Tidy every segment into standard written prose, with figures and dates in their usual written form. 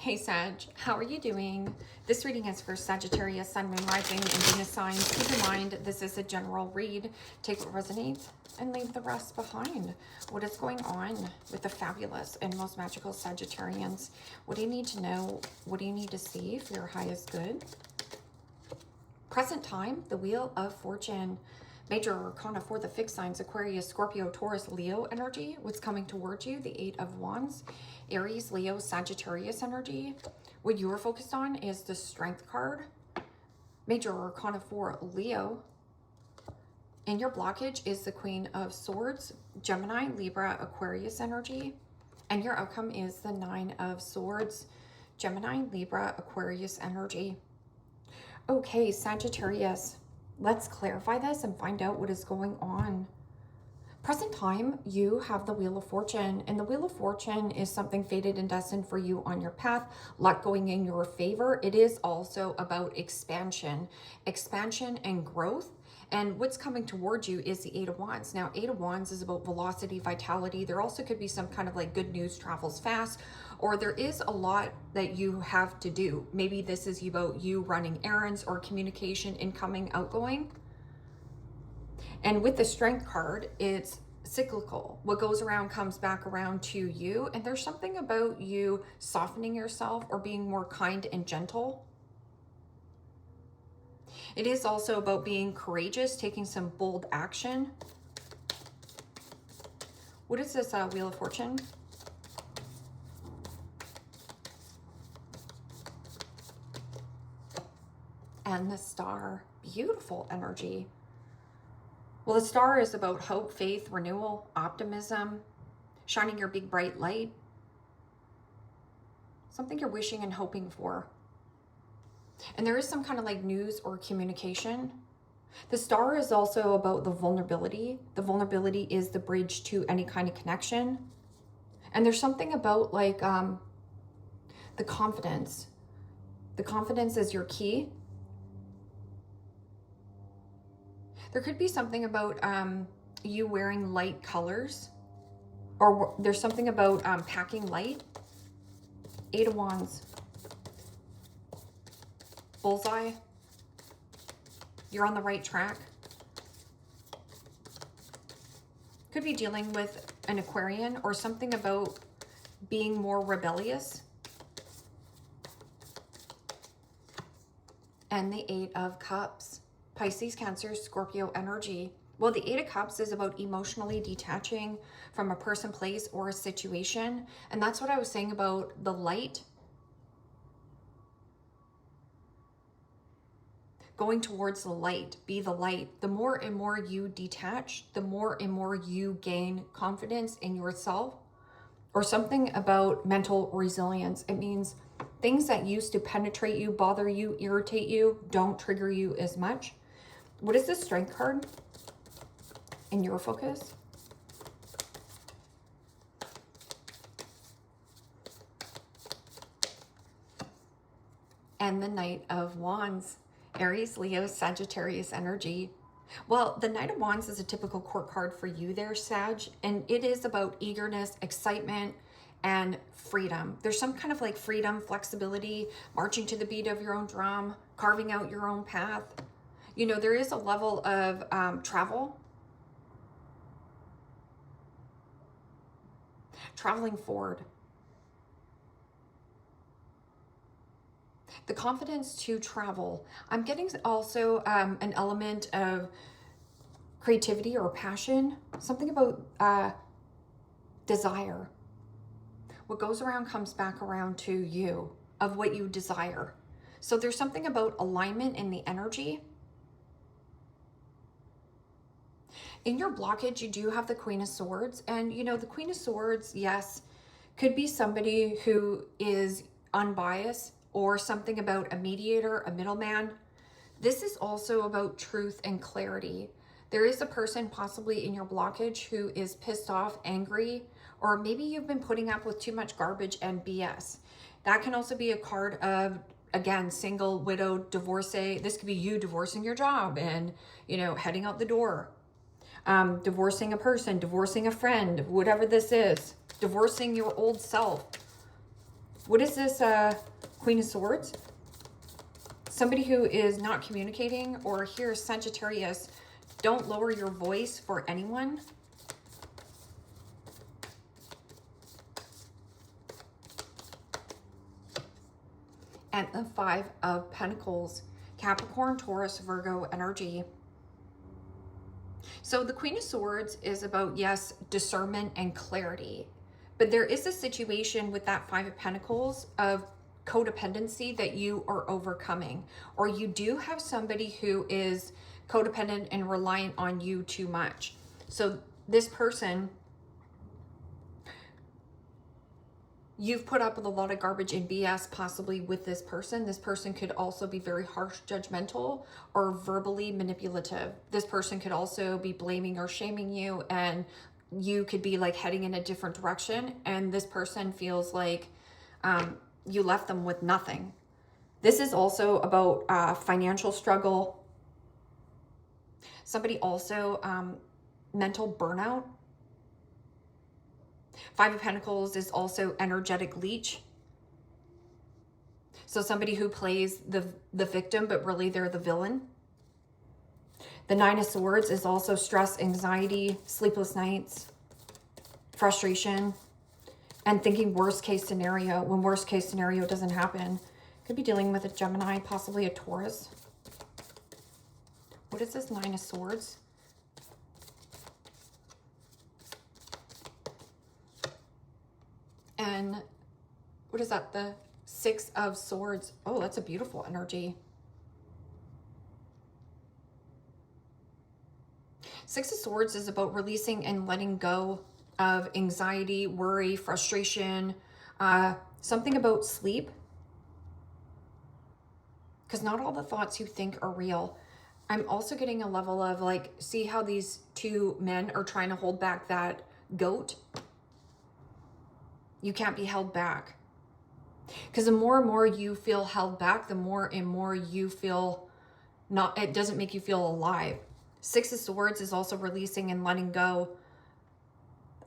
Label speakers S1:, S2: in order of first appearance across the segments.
S1: Hey Sag, how are you doing? This reading is for Sagittarius, Sun, Moon, Rising, and Venus signs. Keep in mind, this is a general read. Take what resonates and leave the rest behind. What is going on with the fabulous and most magical Sagittarians? What do you need to know? What do you need to see for your highest good? Present time, the Wheel of Fortune. Major arcana for the fixed signs: Aquarius, Scorpio, Taurus, Leo energy. What's coming towards you? The Eight of Wands. Aries, Leo, Sagittarius energy. What you are focused on is the Strength card. Major arcana for Leo. And your blockage is the Queen of Swords, Gemini, Libra, Aquarius energy. And your outcome is the Nine of Swords, Gemini, Libra, Aquarius energy. Okay, Sagittarius. Let's clarify this and find out what is going on. Present time, you have the Wheel of Fortune, and the Wheel of Fortune is something fated and destined for you on your path, luck going in your favor. It is also about expansion and growth. And what's coming towards you is the Eight of Wands. Now, Eight of Wands is about velocity, vitality. There also could be some kind of like good news travels fast, or there is a lot that you have to do. Maybe this is about you running errands or communication, incoming, outgoing. And with the Strength card, it's cyclical. What goes around comes back around to you. And there's something about you softening yourself or being more kind and gentle. It is also about being courageous, taking some bold action. What is this Wheel of Fortune? And the Star. Beautiful energy. Well, the Star is about hope, faith, renewal, optimism, shining your big bright light. Something you're wishing and hoping for. And there is some kind of like news or communication. The Star is also about the vulnerability. The vulnerability is the bridge to any kind of connection. And there's something about like the confidence. The confidence is your key. There could be something about you wearing light colors, or there's something about packing light. Eight of Wands. Bullseye. You're on the right track. Could be dealing with an Aquarian or something about being more rebellious. And the Eight of Cups. Pisces, Cancer, Scorpio energy. Well, the Eight of Cups is about emotionally detaching from a person, place, or a situation. And that's what I was saying about the light. Going towards the light, be the light. The more and more you detach, the more and more you gain confidence in yourself. Or something about mental resilience. It means things that used to penetrate you, bother you, irritate you, don't trigger you as much. What is this Strength card in your focus? And the Knight of Wands. Aries, Leo, Sagittarius energy. Well, the Knight of Wands is a typical court card for you there, Sag. And it is about eagerness, excitement, and freedom. There's some kind of like freedom, flexibility, marching to the beat of your own drum, carving out your own path. You know, there is a level of traveling forward. The confidence to travel. I'm getting also an element of creativity or passion, something about desire. What goes around comes back around to you, of what you desire. So there's something about alignment in the energy. In your blockage, you do have the Queen of Swords. And, you know, the Queen of Swords, yes, could be somebody who is unbiased or something about a mediator, a middleman. This is also about truth and clarity. There is a person possibly in your blockage who is pissed off, angry, or maybe you've been putting up with too much garbage and BS. That can also be a card of, again, single, widow, divorcee. This could be you divorcing your job and, you know, heading out the door. Divorcing a person, divorcing a friend, whatever this is, divorcing your old self. What is this Queen of Swords? Somebody who is not communicating, or here, Sagittarius, don't lower your voice for anyone. And the Five of Pentacles, Capricorn, Taurus, Virgo energy. So the Queen of Swords is about, yes, discernment and clarity. But there is a situation with that Five of Pentacles of codependency that you are overcoming. Or you do have somebody who is codependent and reliant on you too much. So this person, you've put up with a lot of garbage and BS possibly with this person. This person could also be very harsh, judgmental, or verbally manipulative. This person could also be blaming or shaming you, and you could be like heading in a different direction, and this person feels like you left them with nothing. This is also about financial struggle. Somebody also mental burnout. Five of Pentacles is also energetic leech. So somebody who plays the victim, but really they're the villain. The Nine of Swords is also stress, anxiety, sleepless nights, frustration, and thinking worst case scenario when worst case scenario doesn't happen. Could be dealing with a Gemini, possibly a Taurus. What is this Nine of Swords? And what is that? The Six of Swords. Oh, that's a beautiful energy. Six of Swords is about releasing and letting go of anxiety, worry, frustration, something about sleep. Because not all the thoughts you think are real. I'm also getting a level of like, see how these two men are trying to hold back that goat? You can't be held back. Because the more and more you feel held back, the more and more you feel not, it doesn't make you feel alive. Six of Swords is also releasing and letting go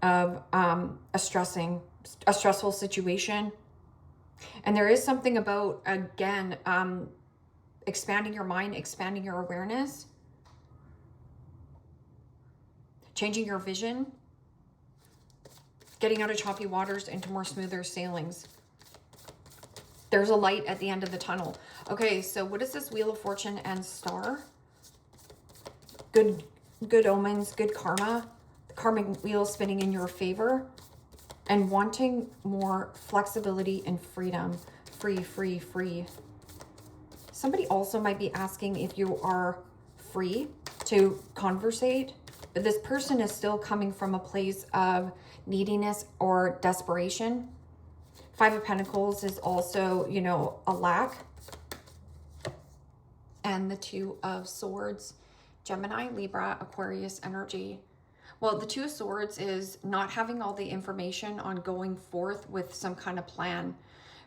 S1: of a stressful situation. And there is something about, again, expanding your mind, expanding your awareness, changing your vision, getting out of choppy waters into more smoother sailings. There's a light at the end of the tunnel. Okay, so what is this Wheel of Fortune and Star? Good omens, good karma. The karmic wheel spinning in your favor. And wanting more flexibility and freedom. Free, free, free. Somebody also might be asking if you are free to conversate. But this person is still coming from a place of neediness or desperation. Five of Pentacles is also, you know, a lack. And the Two of Swords, Gemini, Libra, Aquarius energy. Well, the Two of Swords is not having all the information on going forth with some kind of plan.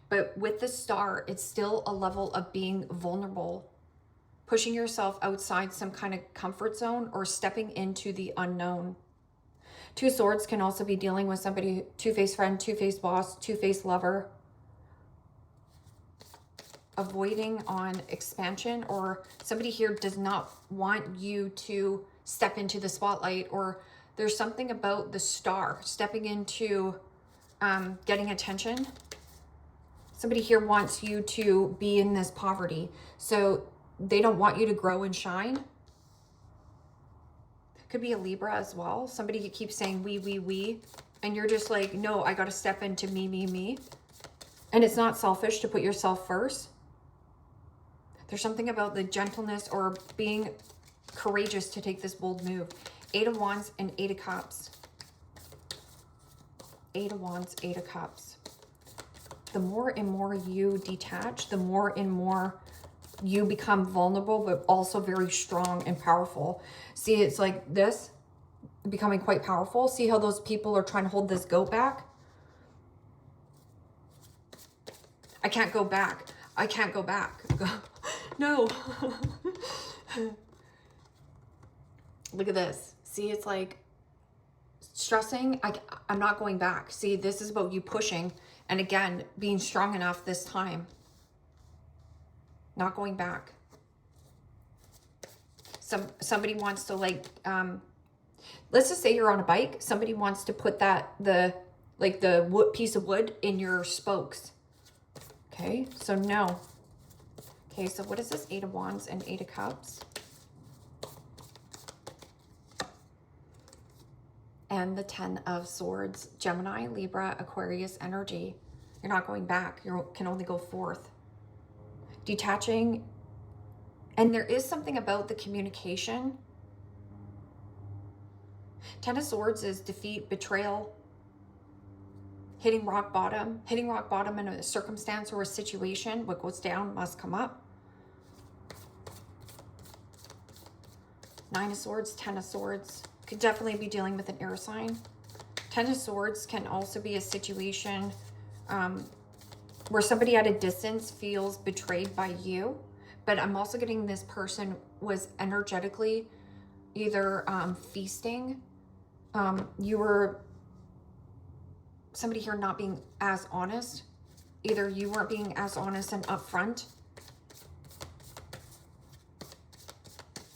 S1: But with the Star, it's still a level of being vulnerable, pushing yourself outside some kind of comfort zone or stepping into the unknown. Two of Swords can also be dealing with somebody, two-faced friend, two-faced boss, two-faced lover. Avoiding on expansion, or somebody here does not want you to step into the spotlight, or there's something about the Star stepping into getting attention. Somebody here wants you to be in this poverty. So they don't want you to grow and shine. Could be a Libra as well. Somebody who keeps saying we, and you're just like, no, I got to step into me. And it's not selfish to put yourself first. There's something about the gentleness or being courageous to take this bold move. Eight of Wands and Eight of Cups. Eight of Wands, Eight of Cups. The more and more you detach, the more and more you become vulnerable, but also very strong and powerful. See, it's like this, becoming quite powerful. See how those people are trying to hold this goat back? I can't go back. I can't go back. No. Look at this. See, it's like stressing. I'm not going back. See, this is about you pushing And again, being strong enough this time. Not going back. Somebody wants to like, let's just say you're on a bike. Somebody wants to put the wood, piece of wood in your spokes. Okay, so no. Okay, so what is this? 8 of Wands and 8 of Cups. And the 10 of Swords. Gemini, Libra, Aquarius energy. You're not going back. You can only go forth. Detaching. And there is something about the communication. 10 of Swords is defeat, betrayal, hitting rock bottom in a circumstance or a situation. What goes down must come up. 9 of Swords, 10 of Swords. Could definitely be dealing with an air sign. 10 of Swords can also be a situation where somebody at a distance feels betrayed by you. But I'm also getting this person was energetically either feasting. You were somebody here not being as honest. Either you weren't being as honest and upfront.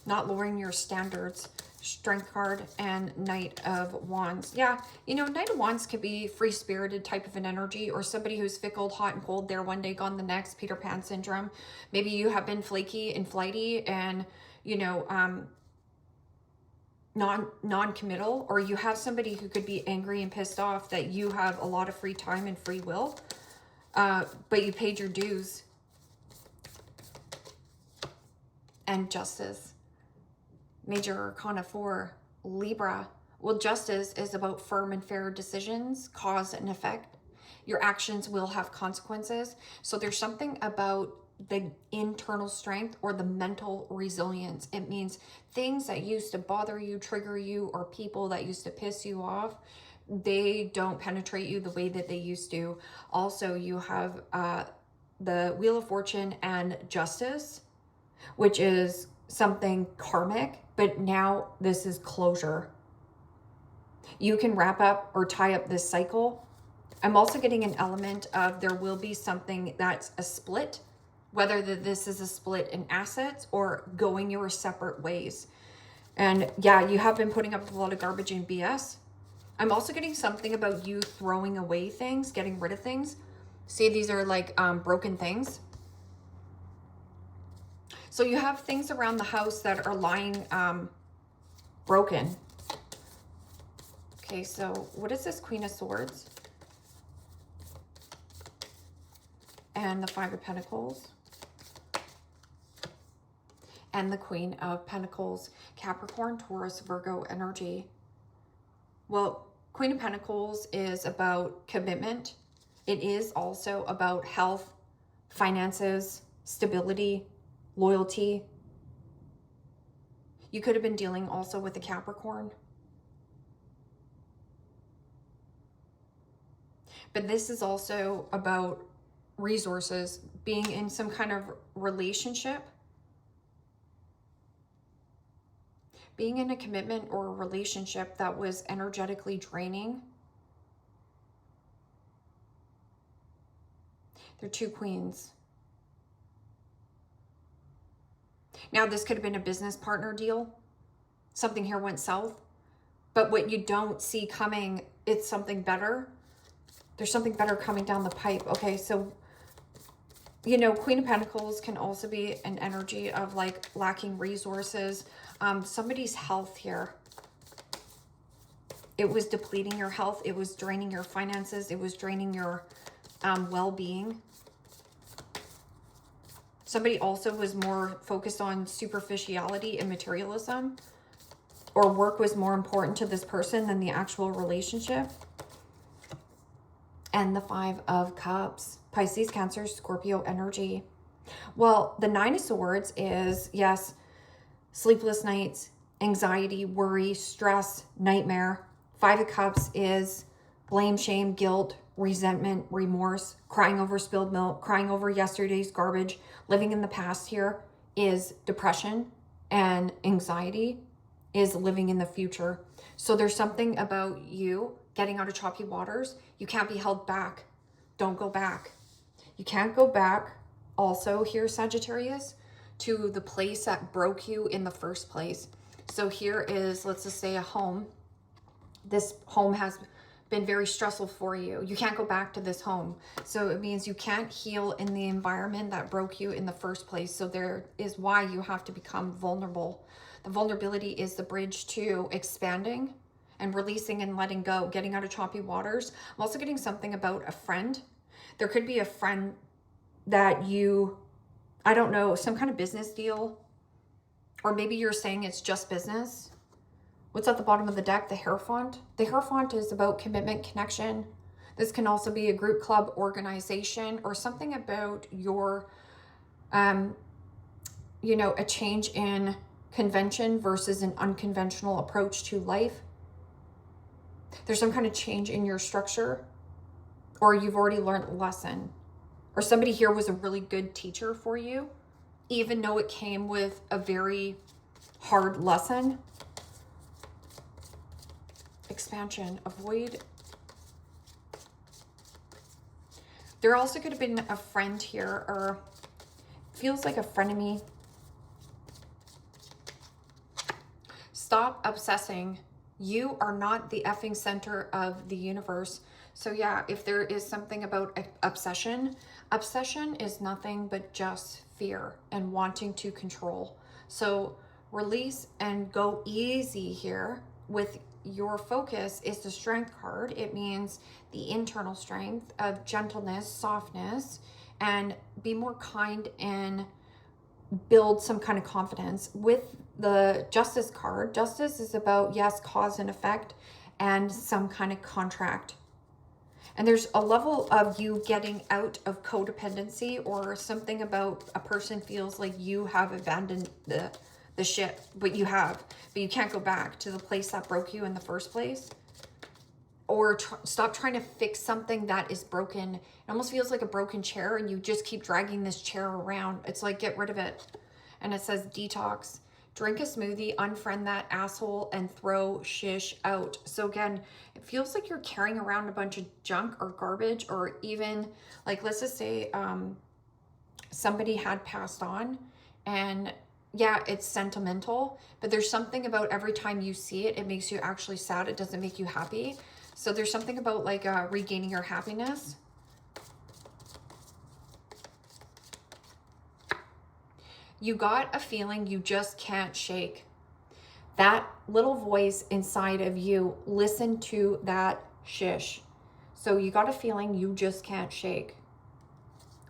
S1: Not lowering your standards. Strength card and Knight of Wands. Yeah, you know, Knight of Wands could be free-spirited type of an energy, or somebody who's fickle, hot and cold, there one day, gone the next, Peter Pan syndrome. Maybe you have been flaky and flighty and, you know, non-committal, or you have somebody who could be angry and pissed off that you have a lot of free time and free will, but you paid your dues. And Justice. Major Arcana 4, Libra. Well, justice is about firm and fair decisions, cause and effect. Your actions will have consequences. So there's something about the internal strength or the mental resilience. It means things that used to bother you, trigger you, or people that used to piss you off, they don't penetrate you the way that they used to. Also, you have the Wheel of Fortune and Justice, which is something karmic, but now this is closure. You can wrap up or tie up this cycle. I'm also getting an element of there will be something that's a split, whether this is a split in assets or going your separate ways. And yeah, you have been putting up with a lot of garbage and BS. I'm also getting something about you throwing away things, getting rid of things. See, these are like broken things. So you have things around the house that are lying broken. Okay, so what is this? Queen of Swords. And the 5 of Pentacles. And the Queen of Pentacles. Capricorn, Taurus, Virgo energy. Well, Queen of Pentacles is about commitment. It is also about health, finances, stability, loyalty. You could have been dealing also with a Capricorn. But this is also about resources, being in some kind of relationship, being in a commitment or a relationship that was energetically draining. They're 2 queens. Now, this could have been a business partner deal. Something here went south. But what you don't see coming, it's something better. There's something better coming down the pipe. Okay, so, you know, Queen of Pentacles can also be an energy of like lacking resources. Somebody's health here. It was depleting your health. It was draining your finances. It was draining your well-being. Somebody also was more focused on superficiality and materialism, or work was more important to this person than the actual relationship. And the 5 of Cups, Pisces, Cancer, Scorpio energy. Well, the 9 of Swords is, yes, sleepless nights, anxiety, worry, stress, nightmare. 5 of Cups is blame, shame, guilt, resentment, remorse, crying over spilled milk, crying over yesterday's garbage. Living in the past here is depression, and anxiety is living in the future. So there's something about you getting out of choppy waters. You can't be held back. Don't go back. You can't go back also here, Sagittarius, to the place that broke you in the first place. So here is, let's just say, a home. This home has been very stressful for you. You can't go back to this home. So it means you can't heal in the environment that broke you in the first place. So there is why you have to become vulnerable. The vulnerability is the bridge to expanding and releasing and letting go, getting out of choppy waters. I'm also getting something about a friend. There could be a friend that you, I don't know, some kind of business deal, or maybe you're saying it's just business. What's at the bottom of the deck? The Hierophant. The Hierophant is about commitment, connection. This can also be a group, club, organization, or something about your, you know, a change in convention versus an unconventional approach to life. There's some kind of change in your structure, or you've already learned a lesson, or somebody here was a really good teacher for you, even though it came with a very hard lesson. Expansion, avoid. There also could have been a friend here, or feels like a frenemy. Stop obsessing. You are not the effing center of the universe. So yeah, if there is something about obsession, obsession is nothing but just fear and wanting to control. So release and go easy here. With your focus is the Strength card. It means the internal strength of gentleness, softness, and be more kind and build some kind of confidence. With the Justice card, Justice is about, yes, cause and effect and some kind of contract. And there's a level of you getting out of codependency, or something about a person feels like you have abandoned the ship, but you can't go back to the place that broke you in the first place. Or stop trying to fix something that is broken. It almost feels like a broken chair, and you just keep dragging this chair around. It's like, get rid of it. And it says detox. Drink a smoothie, unfriend that asshole, and throw shish out. So again, it feels like you're carrying around a bunch of junk or garbage, or even like, let's just say somebody had passed on, and yeah, it's sentimental, but there's something about every time you see it, it makes you actually sad. It doesn't make you happy. So there's something about like regaining your happiness. You got a feeling you just can't shake. That little voice inside of you, listen to that shish. So you got a feeling you just can't shake.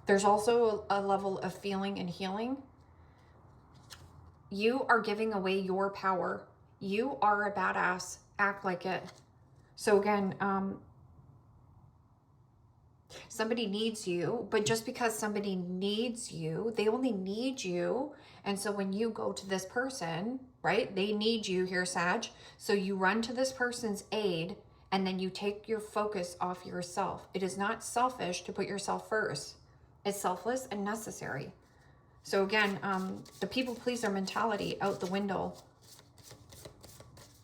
S1: There's also a level of feeling and healing. You are giving away your power. You are a badass. Act like it. So again, somebody needs you, but just because somebody needs you, they only need you. And so when you go to this person, right, they need you here, Sag. So you run to this person's aid, and then you take your focus off yourself. It is not selfish to put yourself first. It's selfless and necessary. So again, the people pleaser mentality out the window.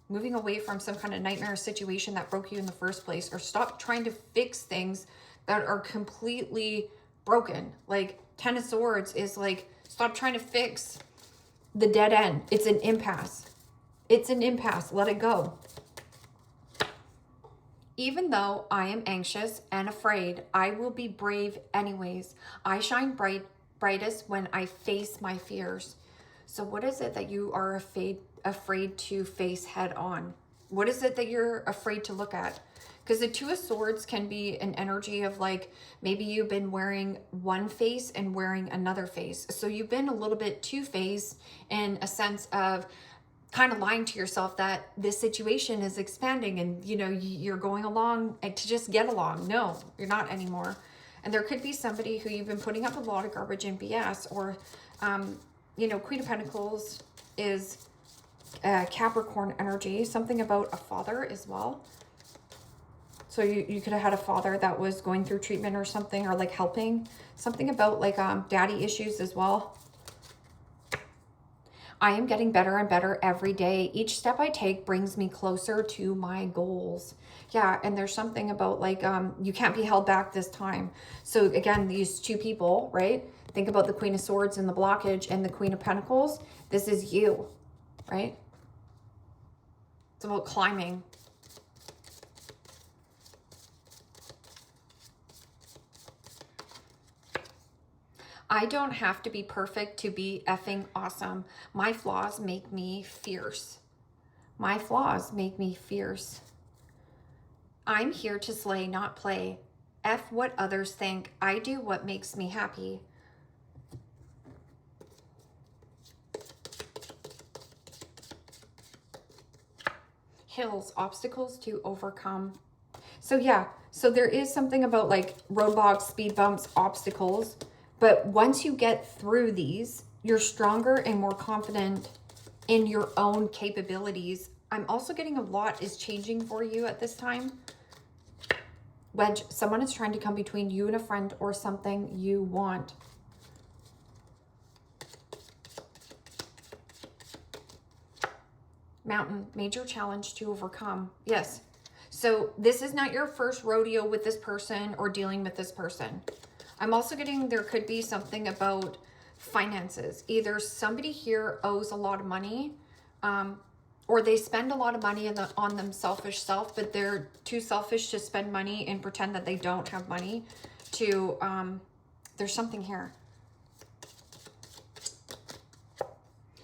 S1: Moving away from some kind of nightmare situation that broke you in the first place, or stop trying to fix things that are completely broken. Like Ten of Swords is like, stop trying to fix the dead end. It's an impasse. It's an impasse. Let it go. Even though I am anxious and afraid, I will be brave anyways. I shine brightest when I face my fears. So what is it that you are afraid to face head on? What is it that you're afraid to look at? Because the Two of Swords can be an energy of like, maybe you've been wearing one face and wearing another face. So you've been a little bit two-faced in a sense of kind of lying to yourself that this situation is expanding and, you know, you're going along and to just get along. No, you're not anymore. And there could be somebody who you've been putting up a lot of garbage and BS, or, you know, Queen of Pentacles is Capricorn energy, something about a father as well. So you could have had a father that was going through treatment or something, or like helping. Something about like daddy issues as well. I am getting better and better every day. Each step I take brings me closer to my goals. Yeah, and there's something about like, you can't be held back this time. So again, these two people, right? Think about the Queen of Swords and the blockage and the Queen of Pentacles. This is you, right? It's about climbing. I don't have to be perfect to be effing awesome. My flaws make me fierce. My flaws make me fierce. I'm here to slay, not play. F what others think. I do what makes me happy. Hills, obstacles to overcome. So yeah, so there is something about like roadblocks, speed bumps, obstacles. But once you get through these, you're stronger and more confident in your own capabilities. I'm also getting a lot is changing for you at this time. Wedge, someone is trying to come between you and a friend or something you want. Mountain, major challenge to overcome. Yes. So this is not your first rodeo with this person or dealing with this person. I'm also getting there could be something about finances. Either somebody here owes a lot of money, or they spend a lot of money on them selfish self, but they're too selfish to spend money and pretend that they don't have money to, there's something here.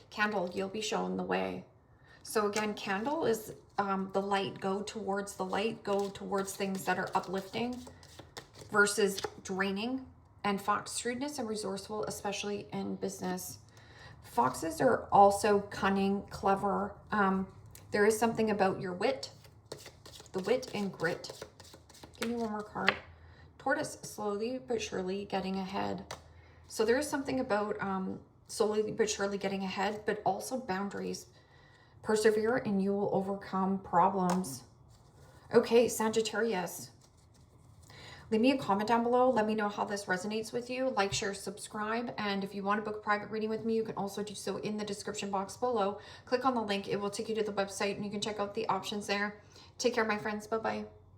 S1: Candle, you'll be shown the way. So again, candle is the light. Go towards the light. Go towards things that are uplifting versus draining. And fox, shrewdness and resourceful, especially in business. Foxes are also cunning, clever. There is something about your wit, the wit and grit. Give me one more card. Tortoise, slowly but surely getting ahead. So there is something about slowly but surely getting ahead, but also boundaries. Persevere and you will overcome problems. Okay, Sagittarius. Leave me a comment down below. Let me know how this resonates with you. Like, share, subscribe. And if you want to book a private reading with me, you can also do so in the description box below. Click on the link. It will take you to the website and you can check out the options there. Take care, my friends. Bye-bye.